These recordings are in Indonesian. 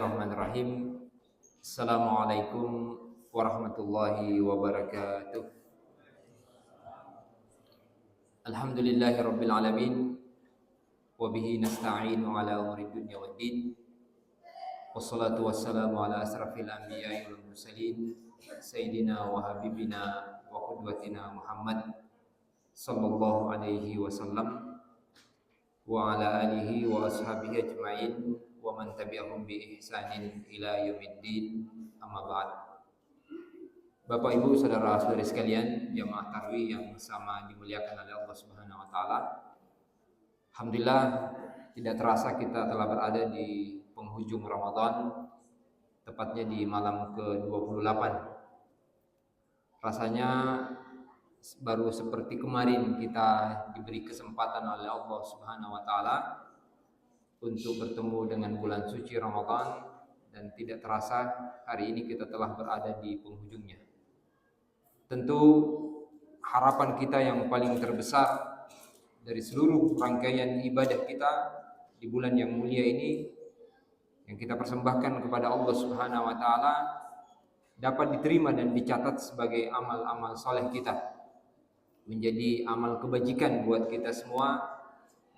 Bismillahirrahmanirrahim. Assalamualaikum warahmatullahi wabarakatuh. Alhamdulillahirabbil alamin wa bihi nasta'inu ala umuri dunya waddin. Wassalatu wassalamu ala asrafil anbiya'i wal mursalin sayyidina wa habibina wa qudwatina Muhammad sallallahu alaihi wasallam wa ala alihi wa ashabihi ajma'in wa man tabi'ahum bi ihsanin ila yaumiddin, amma ba'd. Bapak Ibu saudara-saudari sekalian, jamaah tarawih yang sama dimuliakan oleh Allah Subhanahu wa taala. Alhamdulillah, tidak terasa kita telah berada di penghujung Ramadan, tepatnya di malam ke-28. Rasanya baru seperti kemarin kita diberi kesempatan oleh Allah Subhanahu wa taala untuk bertemu dengan bulan suci Ramadan, dan tidak terasa hari ini kita telah berada di penghujungnya. Tentu harapan kita yang paling terbesar dari seluruh rangkaian ibadah kita di bulan yang mulia ini, yang kita persembahkan kepada Allah Subhanahu wa taala, dapat diterima dan dicatat sebagai amal-amal soleh kita, menjadi amal kebajikan buat kita semua,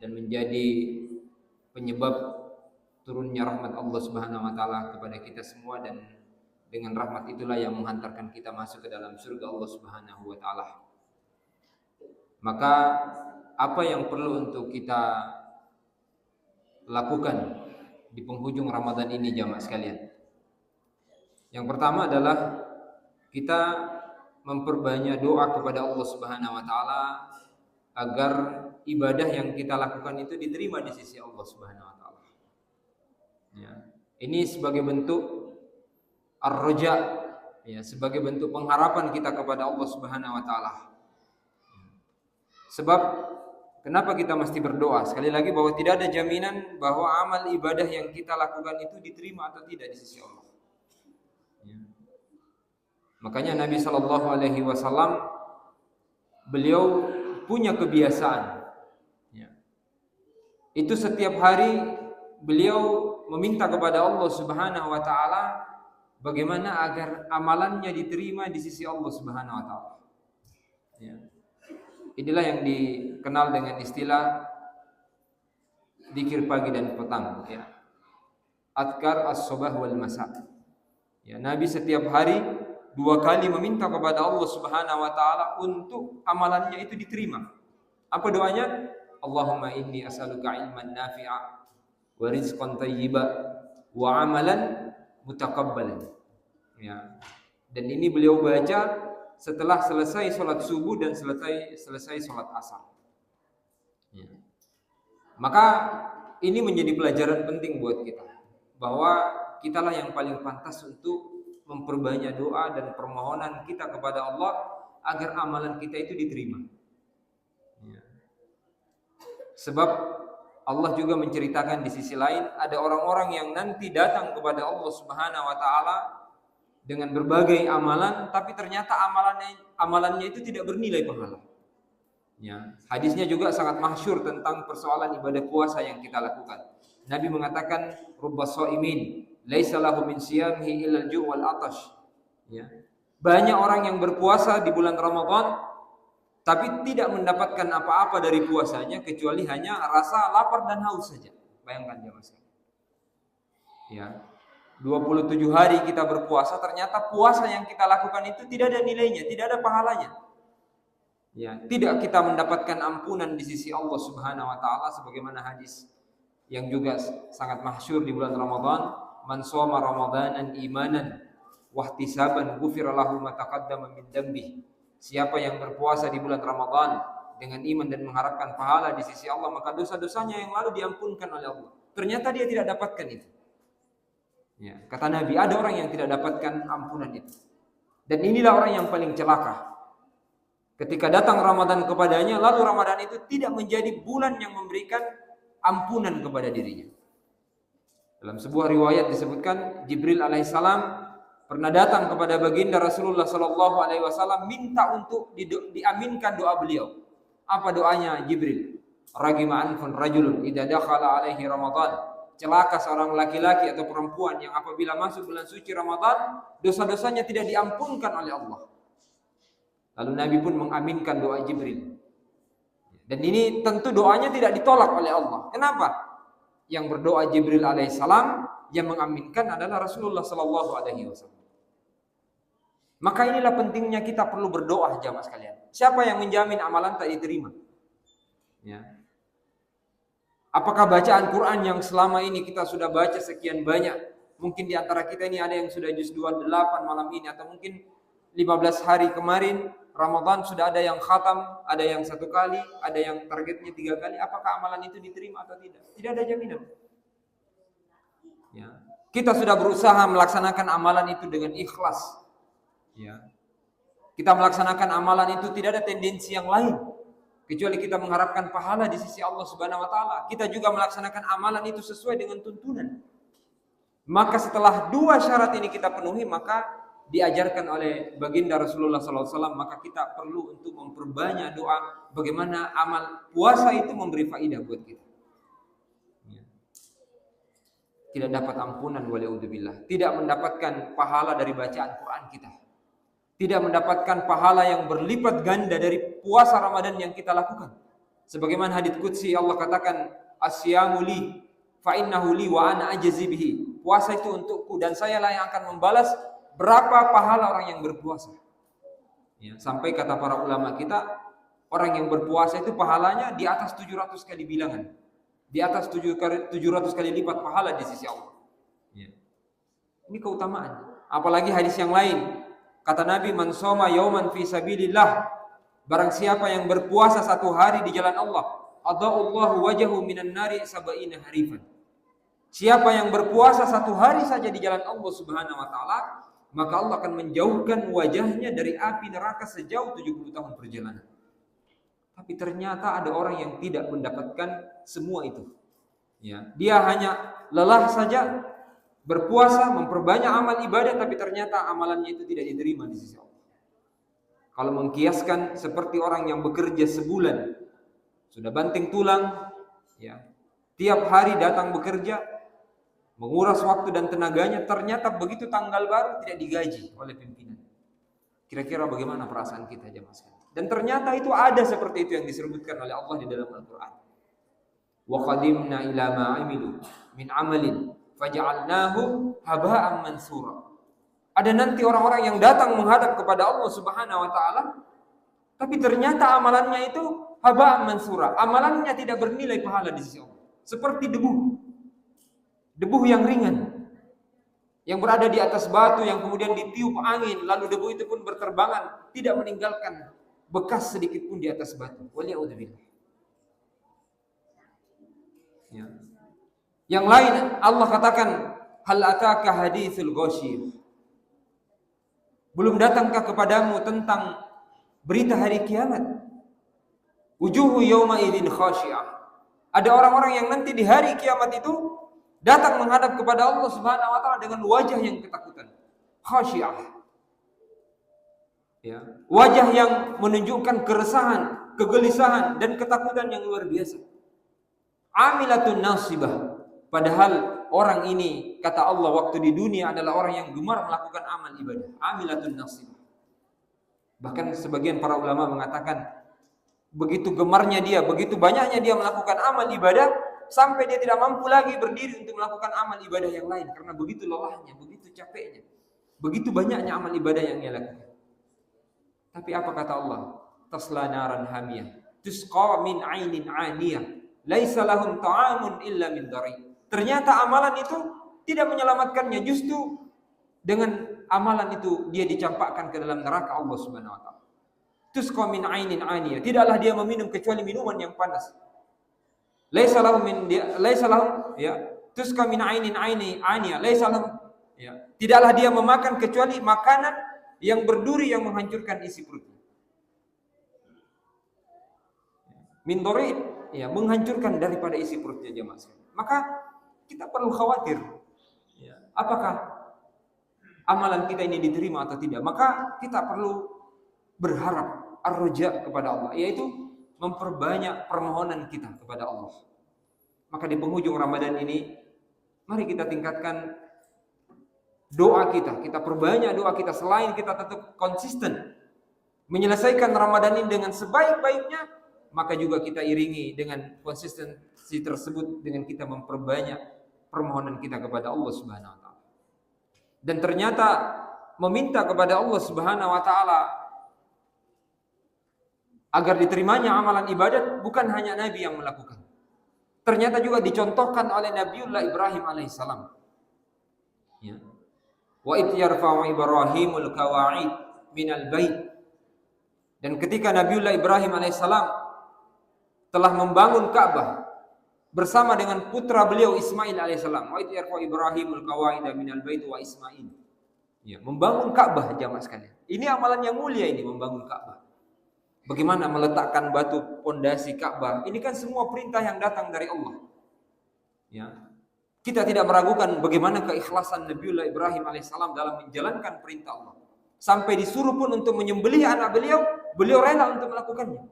dan menjadi penyebab turunnya rahmat Allah Subhanahu wa taala kepada kita semua, dan dengan rahmat itulah yang menghantarkan kita masuk ke dalam surga Allah Subhanahu wa taala. Maka apa yang perlu untuk kita lakukan di penghujung Ramadan ini jamaah sekalian? Yang pertama adalah kita memperbanyak doa kepada Allah Subhanahu wa taala agar ibadah yang kita lakukan itu diterima di sisi Allah Subhanahu wa taala. Ya. Ini sebagai bentuk ar-raja, ya, sebagai bentuk pengharapan kita kepada Allah Subhanahu wa taala. Sebab kenapa kita mesti berdoa? Sekali lagi, bahwa tidak ada jaminan bahwa amal ibadah yang kita lakukan itu diterima atau tidak di sisi Allah. Ya. Makanya Nabi sallallahu alaihi wasallam beliau punya kebiasaan, itu setiap hari beliau meminta kepada Allah Subhanahu wa taala bagaimana agar amalannya diterima di sisi Allah Subhanahu wa taala. Ya. Inilah yang dikenal dengan istilah zikir pagi dan petang, ya. Adkar as-subah wal masa. Ya, Nabi setiap hari 2 kali meminta kepada Allah Subhanahu wa taala untuk amalannya itu diterima. Apa doanya? Allahumma inni as'aluka ilman nafi'a wa rizqan thayyiba wa amalan mutakabbalan. Ya. Dan ini beliau baca setelah selesai sholat subuh dan selesai sholat asar. Ya. Maka ini menjadi pelajaran penting buat kita, bahwa kitalah yang paling pantas untuk memperbanyak doa dan permohonan kita kepada Allah agar amalan kita itu diterima. Ya. Sebab Allah juga menceritakan di sisi lain, ada orang-orang yang nanti datang kepada Allah Subhanahu wa taala dengan berbagai amalan, tapi ternyata amalannya itu tidak bernilai pahala. Ya, hadisnya juga sangat masyhur tentang persoalan ibadah puasa yang kita lakukan. Nabi mengatakan, rubbas shaimin laisa lahu min siyamihi illa al-ju' wal 'atash. Ya. Banyak orang yang berpuasa di bulan Ramadan tapi tidak mendapatkan apa-apa dari puasanya kecuali hanya rasa lapar dan haus saja. Bayangkan jemaah sekalian. Ya. 27 hari kita berpuasa, ternyata puasa yang kita lakukan itu tidak ada nilainya, tidak ada pahalanya. Ya, tidak kita mendapatkan ampunan di sisi Allah Subhanahu wa taala, sebagaimana hadis yang juga sangat masyhur di bulan Ramadan, man shoma ramadanan imanan wa ihtisaban ghufira lahu ma taqaddama min dhanbihi. Siapa yang berpuasa di bulan Ramadan dengan iman dan mengharapkan pahala di sisi Allah, maka dosa-dosanya yang lalu diampunkan oleh Allah. Ternyata dia tidak dapatkan itu. Ya, kata Nabi, ada orang yang tidak dapatkan ampunan itu. Dan inilah orang yang paling celaka. Ketika datang Ramadan kepadanya, lalu Ramadan itu tidak menjadi bulan yang memberikan ampunan kepada dirinya. Dalam sebuah riwayat disebutkan, Jibril alaihissalam pernah datang kepada baginda Rasulullah sallallahu alaihi wasallam minta untuk diaminkan doa beliau. Apa doanya Jibril? Ragima anfun rajulun idza dakhala alaihi Ramadan celaka seorang laki-laki atau perempuan yang apabila masuk bulan suci Ramadan, dosa-dosanya tidak diampunkan oleh Allah. Lalu Nabi pun mengaminkan doa Jibril. Dan ini tentu doanya tidak ditolak oleh Allah. Kenapa? Yang berdoa Jibril alaihissalam, yang mengaminkan adalah Rasulullah sallallahu alaihi wasallam. Maka inilah pentingnya kita perlu berdoa, jamaah sekalian. Siapa yang menjamin amalan tak diterima? Ya. Apakah bacaan Quran yang selama ini kita sudah baca sekian banyak, mungkin di antara kita ini ada yang sudah juz 28 malam ini, atau mungkin 15 hari kemarin Ramadan sudah ada yang khatam, ada yang 1 kali, ada yang targetnya 3 kali. Apakah amalan itu diterima atau tidak? Tidak ada jaminan. Ya. Kita sudah berusaha melaksanakan amalan itu dengan ikhlas. Ya. Kita melaksanakan amalan itu tidak ada tendensi yang lain kecuali kita mengharapkan pahala di sisi Allah Subhanahu wa taala. Kita juga melaksanakan amalan itu sesuai dengan tuntunan. Maka setelah 2 syarat ini kita penuhi, maka diajarkan oleh baginda Rasulullah SAW, maka kita perlu untuk memperbanyak doa bagaimana amal puasa itu memberi faidah buat kita. Tidak dapat ampunan wali'udzubillah, tidak mendapatkan pahala dari bacaan Quran kita, tidak mendapatkan pahala yang berlipat ganda dari puasa Ramadan yang kita lakukan. Sebagaimana hadits qudsi Allah katakan, asyamu li fa innahu li wa ana ajzi bihi. Puasa itu untukku dan saya lah yang akan membalas berapa pahala orang yang berpuasa. Ya, sampai kata para ulama kita, orang yang berpuasa itu pahalanya di atas 700 kali bilangan, di atas 700 kali lipat pahala di sisi Allah. Ya. Ini keutamaan. Apalagi hadis yang lain, kata Nabi, man shoma yauman fi sabilillah, barang siapa yang berpuasa 1 hari di jalan Allah, adallahu wajhahu minan nari sab'ina harifan. Siapa yang berpuasa 1 hari saja di jalan Allah Subhanahu wa taala, maka Allah akan menjauhkan wajahnya dari api neraka sejauh 70 tahun perjalanan. Tapi ternyata ada orang yang tidak mendapatkan semua itu. Ya, dia hanya lelah saja berpuasa, memperbanyak amal ibadah, tapi ternyata amalannya itu tidak diterima di sisi Allah. Kalau mengkiaskan seperti orang yang bekerja sebulan, sudah banting tulang, ya, tiap hari datang bekerja, menguras waktu dan tenaganya, ternyata begitu tanggal baru tidak digaji oleh pimpinan. Kira-kira bagaimana perasaan kita, jemaah sekalian? Dan ternyata itu ada seperti itu yang disebutkan oleh Allah di dalam Al-Quran. Wa qadimna ila ma 'amilu min 'amalin faj'alnahu haba'an mansura. Ada nanti orang-orang yang datang menghadap kepada Allah Subhanahu wa taala, tapi ternyata amalannya itu haba'an mansura. Amalannya tidak bernilai pahala di sisi Allah. Seperti debu yang ringan, yang berada di atas batu, yang kemudian ditiup angin, lalu debu itu pun berterbangan, tidak meninggalkan bekas sedikit pun di atas batu. Waliyahudzubillah. Ya. Yang lain Allah katakan, hal ataka haditsul ghasyiyah. Belum datangkah kepadamu tentang berita hari kiamat? Wujuhu yawma idzin khashi'ah. Ada orang-orang yang nanti di hari kiamat itu datang menghadap kepada Allah Subhanahu wa taala dengan wajah yang ketakutan, khasyiah. Ya, wajah yang menunjukkan keresahan, kegelisahan dan ketakutan yang luar biasa. Amilatun nasibah. Padahal orang ini, kata Allah, waktu di dunia adalah orang yang gemar melakukan amal ibadah. Amilatun nasibah. Bahkan sebagian para ulama mengatakan, begitu gemarnya dia, begitu banyaknya dia melakukan amal ibadah, sampai dia tidak mampu lagi berdiri untuk melakukan amal ibadah yang lain, karena begitu lelahnya, begitu capeknya, begitu banyaknya amal ibadah yang dia lakukan. Tapi apa kata Allah? Tasla naran hamiyah, tusqa min 'ainin 'aniyah, laisa lahum ta'amun illa min dari. Ternyata amalan itu tidak menyelamatkannya, justru dengan amalan itu dia dicampakkan ke dalam neraka Allah Subhanahu wa taala. Tusqa min 'ainin 'aniyah, tidaklah dia meminum kecuali minuman yang panas. Laisa lahum ya, tusqa min 'ainin 'aniyah, laisa lahum, ya, tidaklah dia memakan kecuali makanan yang berduri yang menghancurkan isi perutnya. Min dari, ya, menghancurkan daripada isi perutnya, jemaah sekalian. Maka kita perlu khawatir, ya, apakah amalan kita ini diterima atau tidak. Maka kita perlu berharap, ar-raja kepada Allah, yaitu memperbanyak permohonan kita kepada Allah. Maka di penghujung Ramadan ini Mari kita tingkatkan doa kita, kita perbanyak doa kita. Selain kita tetap konsisten menyelesaikan Ramadan ini dengan sebaik-baiknya, maka juga kita iringi dengan konsistensi tersebut dengan kita memperbanyak permohonan kita kepada Allah Subhanahu wa taala. Dan ternyata meminta kepada Allah Subhanahu wa taala agar diterimanya amalan ibadat bukan hanya Nabi yang melakukan. Ternyata juga dicontohkan oleh Nabiullah Ibrahim alaihissalam. Ya. Wa idh yarfa'u Ibrahimul qawa'id minal bait. Dan ketika Nabiullah Ibrahim alaihissalam telah membangun Ka'bah bersama dengan putra beliau Ismail alaihissalam. Wa idh yarfa'u Ibrahimul qawa'id minal bait wa Ismail. Ya, membangun Ka'bah jamaah sekalian. Ini amalan yang mulia ini, membangun Ka'bah. Bagaimana meletakkan batu pondasi Ka'bah? Ini kan semua perintah yang datang dari Allah. Ya. Kita tidak meragukan bagaimana keikhlasan Nabiullah Ibrahim alaihissalam dalam menjalankan perintah Allah. Sampai disuruh pun untuk menyembelih anak beliau, beliau rela untuk melakukannya.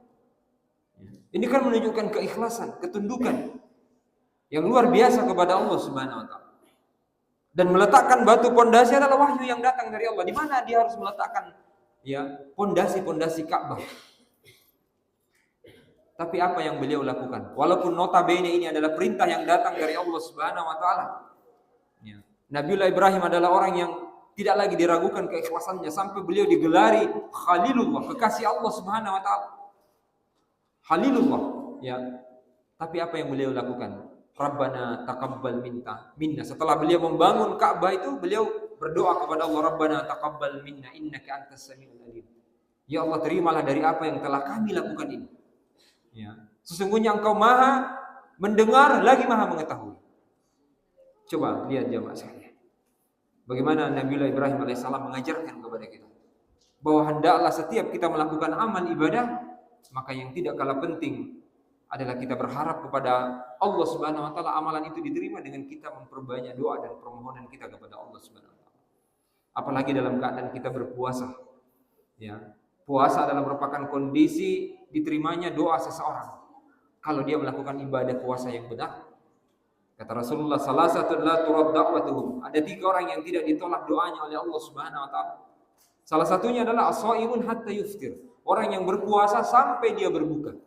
Ini kan menunjukkan keikhlasan, ketundukan yang luar biasa kepada Allah Subhanahu wa taala. Dan meletakkan batu pondasi adalah wahyu yang datang dari Allah. Di mana dia harus meletakkan pondasi-pondasi Ka'bah? Tapi apa yang beliau lakukan? Walaupun notabene ini adalah perintah yang datang dari Allah Subhanahu wa taala. Ya. Nabiullah Ibrahim adalah orang yang tidak lagi diragukan keikhlasannya sampai beliau digelari Khalilullah, kekasih Allah Subhanahu wa taala. Khalilullah, ya. Tapi apa yang beliau lakukan? Rabbana taqabbal minna. Setelah beliau membangun Ka'bah itu, beliau berdoa kepada Allah, Rabbana taqabbal minna innaka antas samiul alim. Ya Allah, terimalah dari apa yang telah kami lakukan ini. Ya. Sesungguhnya Engkau Maha mendengar lagi Maha mengetahui. Coba lihat jemaah sekalian. Bagaimana Nabiullah Ibrahim alaihissalam mengajarkan kepada kita bahwa hendaklah setiap kita melakukan amal ibadah, maka yang tidak kalah penting adalah kita berharap kepada Allah Subhanahu wa taala amalan itu diterima dengan kita memperbanyak doa dan permohonan kita kepada Allah Subhanahu wa taala. Apalagi dalam keadaan kita berpuasa. Ya. Puasa adalah merupakan kondisi diterimanya doa seseorang kalau dia melakukan ibadah puasa yang benar. Kata Rasulullah, salah satu la turad da'watuhum. Ada 3 orang yang tidak ditolak doanya oleh Allah Subhanahu wa taala. Salah satunya adalah as-shaimun hatta yuftir. Orang yang berpuasa sampai dia berbuka.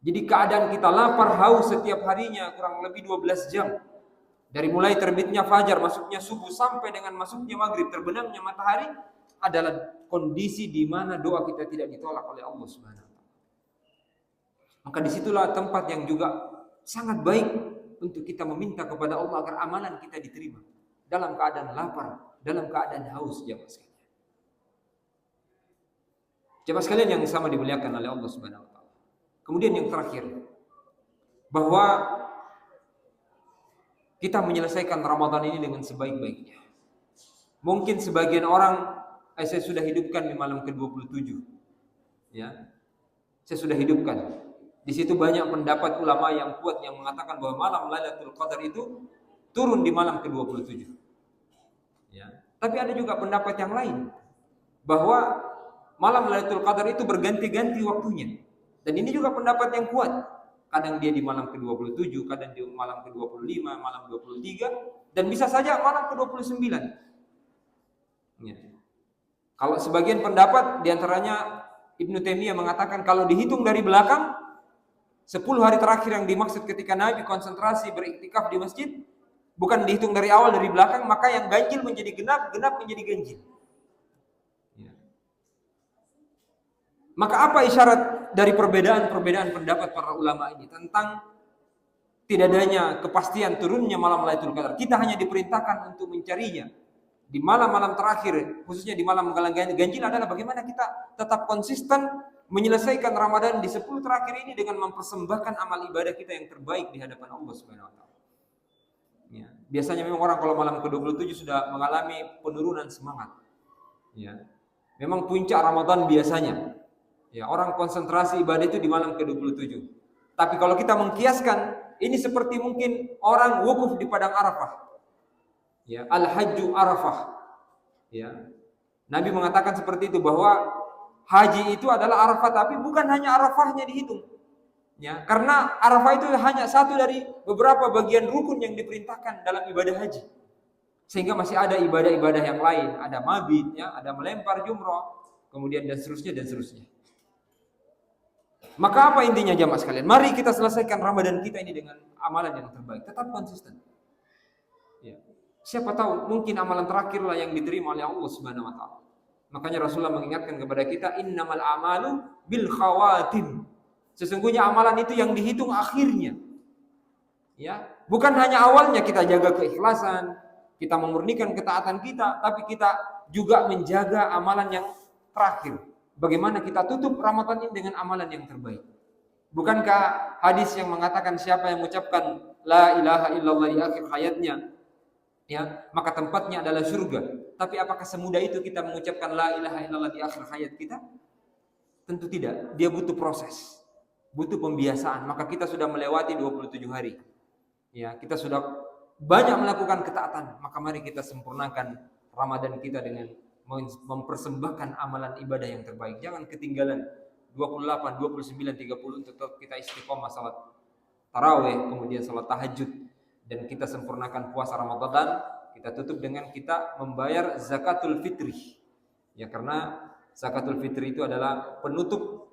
Jadi keadaan kita lapar, haus setiap harinya kurang lebih 12 jam. Dari mulai terbitnya fajar, masuknya subuh sampai dengan masuknya maghrib, terbenamnya matahari adalah kondisi di mana doa kita tidak ditolak oleh Allah Subhanahu wa taala. Maka disitulah tempat yang juga sangat baik untuk kita meminta kepada Allah agar amalan kita diterima dalam keadaan lapar, dalam keadaan haus jemaah sekalian. Jemaah sekalian yang sama dimuliakan oleh Allah Subhanahu wa taala. Kemudian yang terakhir, bahwa kita menyelesaikan Ramadan ini dengan sebaik-baiknya. Mungkin sebagian orang saya sudah hidupkan di malam ke-27. Ya. Saya sudah hidupkan. Di situ banyak pendapat ulama yang kuat yang mengatakan bahwa malam Lailatul Qadar itu turun di malam ke-27. Ya. Tapi ada juga pendapat yang lain bahwa malam Lailatul Qadar itu berganti-ganti waktunya. Dan ini juga pendapat yang kuat. Kadang dia di malam ke-27, kadang di malam ke-25, malam 23, dan bisa saja malam ke-29. Ya. Kalau sebagian pendapat diantaranya Ibnu Taimiyah mengatakan kalau dihitung dari belakang 10 hari terakhir yang dimaksud ketika Nabi konsentrasi beriktikaf di masjid bukan dihitung dari awal dari belakang, maka yang ganjil menjadi genap, genap menjadi ganjil. Ya. Maka apa isyarat dari perbedaan-perbedaan pendapat para ulama ini tentang tidak adanya kepastian turunnya malam Lailatul Qadar? Kita hanya diperintahkan untuk mencarinya di malam-malam terakhir, khususnya di malam ganjil adalah bagaimana kita tetap konsisten menyelesaikan Ramadan di 10 terakhir ini dengan mempersembahkan amal ibadah kita yang terbaik di hadapan Allah Subhanahu wa taala. Ya, biasanya memang orang kalau malam ke-27 sudah mengalami penurunan semangat. Ya. Memang puncak Ramadan biasanya. Ya, orang konsentrasi ibadah itu di malam ke-27. Tapi kalau kita mengkiaskan, ini seperti mungkin orang wukuf di padang Arafah. Ya, al-hajju Arafah. Ya. Nabi mengatakan seperti itu bahwa haji itu adalah Arafah, tapi bukan hanya Arafahnya dihitung. Ya, karena Arafah itu hanya satu dari beberapa bagian rukun yang diperintahkan dalam ibadah haji. Sehingga masih ada ibadah-ibadah yang lain, ada mabit, ya, ada melempar jumroh, kemudian dan seterusnya dan seterusnya. Maka apa intinya jamaah sekalian? Mari kita selesaikan Ramadan kita ini dengan amalan yang terbaik, tetap konsisten. Ya. Siapa tahu mungkin amalan terakhirlah yang diterima oleh Allah Subhanahu wa taala. Makanya Rasulullah mengingatkan kepada kita, innamal a'malu bil khawatim. Sesungguhnya amalan itu yang dihitung akhirnya. Ya, bukan hanya awalnya kita jaga keikhlasan, kita memurnikan ketaatan kita, tapi kita juga menjaga amalan yang terakhir. Bagaimana kita tutup Ramadan ini dengan amalan yang terbaik. Bukankah hadis yang mengatakan siapa yang mengucapkan la ilaha illallah di akhir hayatnya, ya, maka tempatnya adalah surga. Tapi apakah semudah itu kita mengucapkan la ilaha illallah di akhir hayat kita? Tentu tidak. Dia butuh proses, butuh pembiasaan. Maka kita sudah melewati 27 hari. Ya, kita sudah banyak melakukan ketaatan. Maka mari kita sempurnakan Ramadan kita dengan mempersembahkan amalan ibadah yang terbaik. Jangan ketinggalan 28, 29, 30 untuk tetap kita istiqomah salat tarawih, kemudian salat tahajud, dan kita sempurnakan puasa Ramadan. Kita tutup dengan kita membayar zakatul fitri. Ya, karena zakatul fitri itu adalah penutup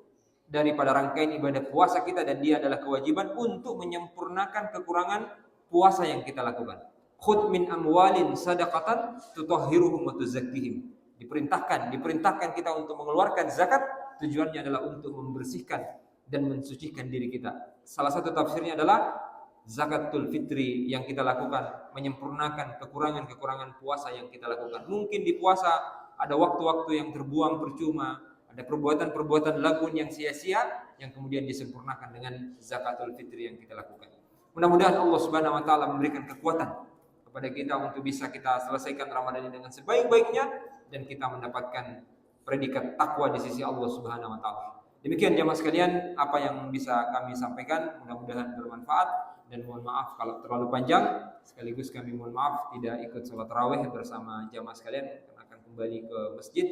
daripada rangkaian ibadah puasa kita, dan dia adalah kewajiban untuk menyempurnakan kekurangan puasa yang kita lakukan. Khudh min amwalin sadaqatan tutahhiruhum wa tuzakkihim. Diperintahkan kita untuk mengeluarkan zakat, tujuannya adalah untuk membersihkan dan mensucikan diri kita. Salah satu tafsirnya adalah zakatul fitri yang kita lakukan menyempurnakan kekurangan-kekurangan puasa yang kita lakukan. Mungkin di puasa ada waktu-waktu yang terbuang percuma, ada perbuatan-perbuatan lagun yang sia-sia yang kemudian disempurnakan dengan zakatul fitri yang kita lakukan. Mudah-mudahan Allah Subhanahu wa taala memberikan kekuatan kepada kita untuk bisa kita selesaikan Ramadan ini dengan sebaik-baiknya, dan kita mendapatkan predikat takwa di sisi Allah Subhanahu wa taala. Demikian jamaah sekalian apa yang bisa kami sampaikan, mudah-mudahan bermanfaat, dan mohon maaf kalau terlalu panjang. Sekaligus kami mohon maaf tidak ikut sholat tarawih bersama jamaah sekalian, karena akan kembali ke masjid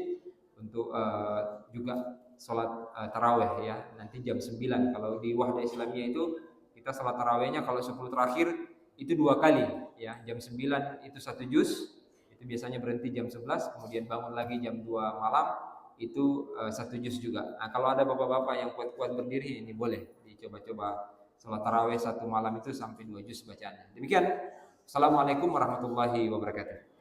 untuk juga sholat tarawih, ya, nanti jam 9. Kalau di Wahdah Islamiyah itu kita sholat tarawihnya kalau 10 terakhir itu 2 kali, ya, jam 9 itu 1 juz, itu biasanya berhenti jam 11, kemudian bangun lagi jam 2 malam, itu 1 juz juga. Nah, kalau ada bapak-bapak yang kuat-kuat berdiri, ini boleh dicoba-coba sholat tarawih 1 malam itu sampai 2 juz bacaannya. Demikian. Assalamualaikum warahmatullahi wabarakatuh.